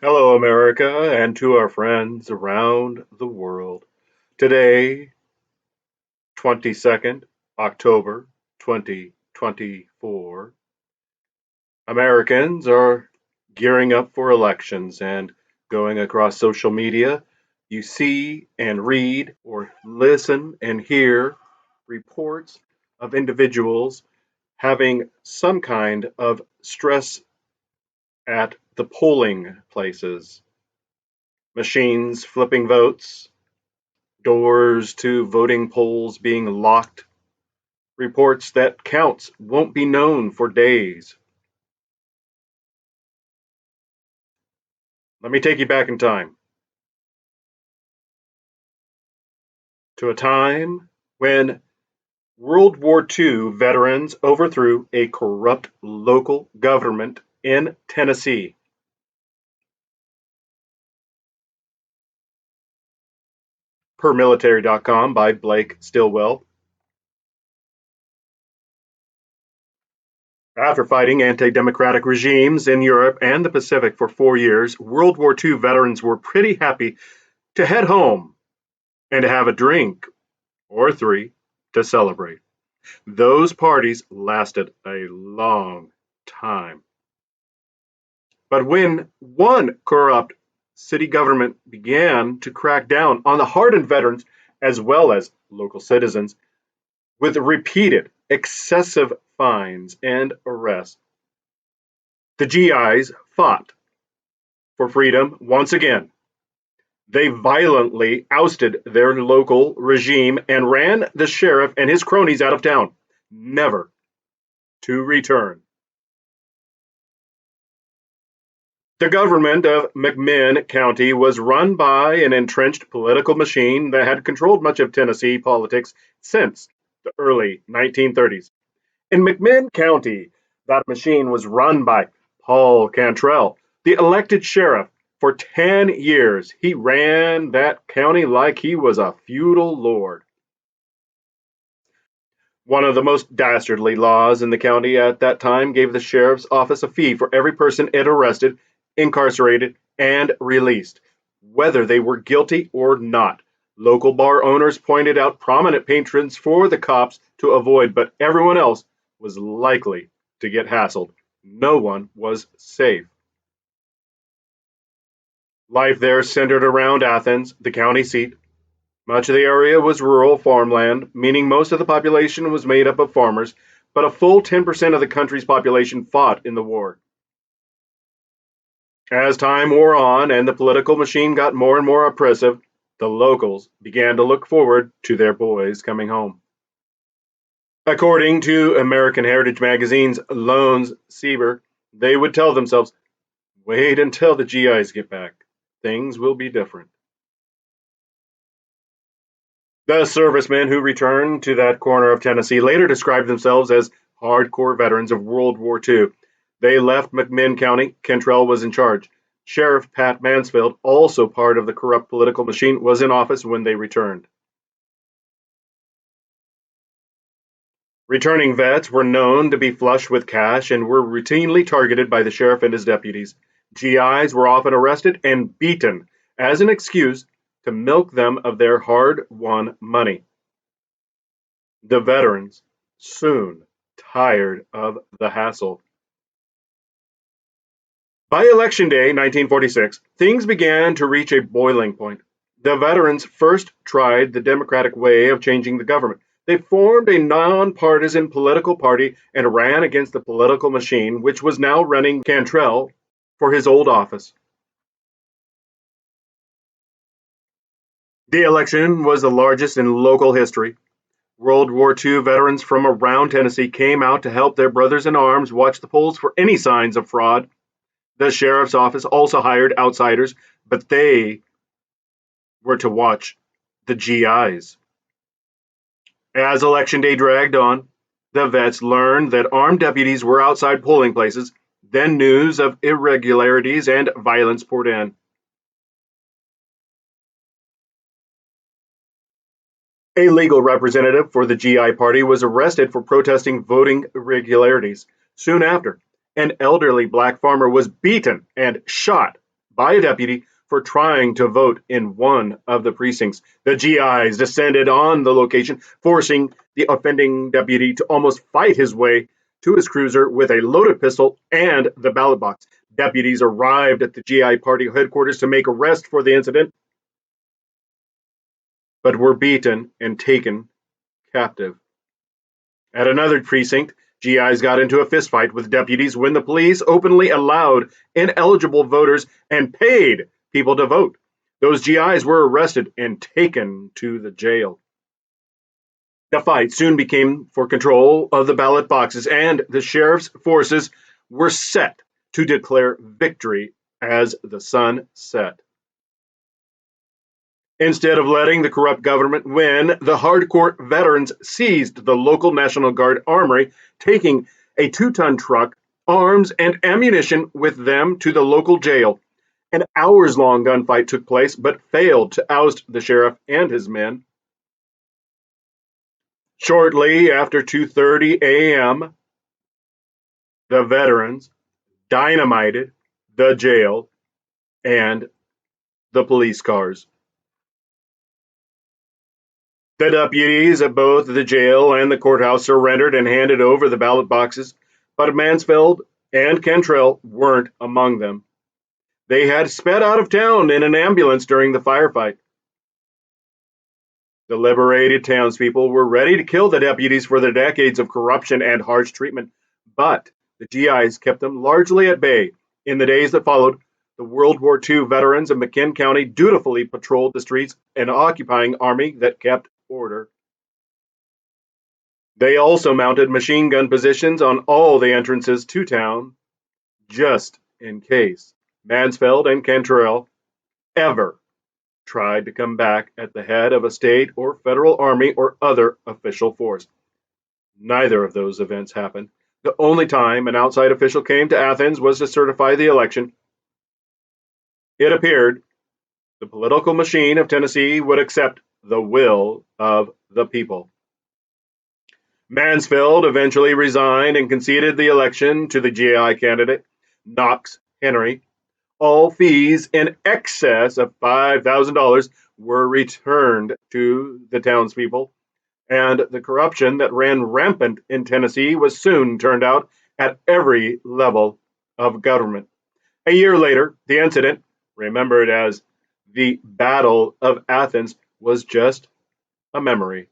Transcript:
Hello, America, and to our friends around the world. Today, 22nd October 2024, Americans are gearing up for elections and going across social media. You see and read or listen and hear reports of individuals having some kind of stress at the polling places, machines flipping votes, doors to voting polls being locked, reports that counts won't be known for days. Let me take you back in time to a time when World War II veterans overthrew a corrupt local government in Tennessee. Per military.com by Blake Stillwell. After fighting anti democratic regimes in Europe and the Pacific for 4 years, World War II veterans were pretty happy to head home and to have a drink or three to celebrate. Those parties lasted a long time. But when one corrupt city government began to crack down on the hardened veterans as well as local citizens with repeated excessive fines and arrests, the GIs fought for freedom once again. They violently ousted their local regime and ran the sheriff and his cronies out of town, never to return. The government of McMinn County was run by an entrenched political machine that had controlled much of Tennessee politics since the early 1930s. In McMinn County, that machine was run by Paul Cantrell, the elected sheriff. For 10 years, he ran that county like he was a feudal lord. One of the most dastardly laws in the county at that time gave the sheriff's office a fee for every person it arrested, incarcerated, and released, whether they were guilty or not. Local bar owners pointed out prominent patrons for the cops to avoid, but everyone else was likely to get hassled. No one was safe. Life there centered around Athens, the county seat. Much of the area was rural farmland, meaning most of the population was made up of farmers, but a full 10% of the country's population fought in the war. As time wore on and the political machine got more and more oppressive, the locals began to look forward to their boys coming home. According to American Heritage Magazine's Lone Sieber, they would tell themselves, wait until the GIs get back. Things will be different. The servicemen who returned to that corner of Tennessee later described themselves as hardcore veterans of World War II. They left McMinn County. Cantrell was in charge. Sheriff Pat Mansfield, also part of the corrupt political machine, was in office when they returned. Returning vets were known to be flush with cash and were routinely targeted by the sheriff and his deputies. GIs were often arrested and beaten as an excuse to milk them of their hard-won money. The veterans soon tired of the hassle. By Election Day 1946, things began to reach a boiling point. The veterans first tried the democratic way of changing the government. They formed a nonpartisan political party and ran against the political machine, which was now running Cantrell for his old office. The election was the largest in local history. World War II veterans from around Tennessee came out to help their brothers in arms watch the polls for any signs of fraud. The sheriff's office also hired outsiders, but they were to watch the GIs. As Election Day dragged on, the vets learned that armed deputies were outside polling places. Then news of irregularities and violence poured in. A legal representative for the GI Party was arrested for protesting voting irregularities. Soon after, an elderly black farmer was beaten and shot by a deputy for trying to vote in one of the precincts. The GIs descended on the location, forcing the offending deputy to almost fight his way to his cruiser with a loaded pistol and the ballot box. Deputies arrived at the GI party headquarters to make arrest for the incident, but were beaten and taken captive. At another precinct, GIs got into a fistfight with deputies when the police openly allowed ineligible voters and paid people to vote. Those GIs were arrested and taken to the jail. The fight soon became for control of the ballot boxes, and the sheriff's forces were set to declare victory as the sun set. Instead of letting the corrupt government win, the hardcore veterans seized the local National Guard armory, taking a 2-ton truck, arms, and ammunition with them to the local jail. An hours-long gunfight took place, but failed to oust the sheriff and his men. Shortly after 2:30 a.m., the veterans dynamited the jail and the police cars. The deputies at both the jail and the courthouse surrendered and handed over the ballot boxes, but Mansfield and Cantrell weren't among them. They had sped out of town in an ambulance during the firefight. The liberated townspeople were ready to kill the deputies for their decades of corruption and harsh treatment, but the GIs kept them largely at bay. In the days that followed, the World War II veterans of McMinn County dutifully patrolled the streets, an occupying army that kept order. They also mounted machine gun positions on all the entrances to town, just in case Mansfield and Cantrell ever tried to come back at the head of a state or federal army or other official force. Neither of those events happened. The only time an outside official came to Athens was to certify the election. It appeared the political machine of Tennessee would accept the will of the people. Mansfield eventually resigned and conceded the election to the GI candidate, Knox Henry. All fees in excess of $5,000 were returned to the townspeople, and the corruption that ran rampant in Tennessee was soon turned out at every level of government. A year later, the incident, remembered as the Battle of Athens, was just a memory.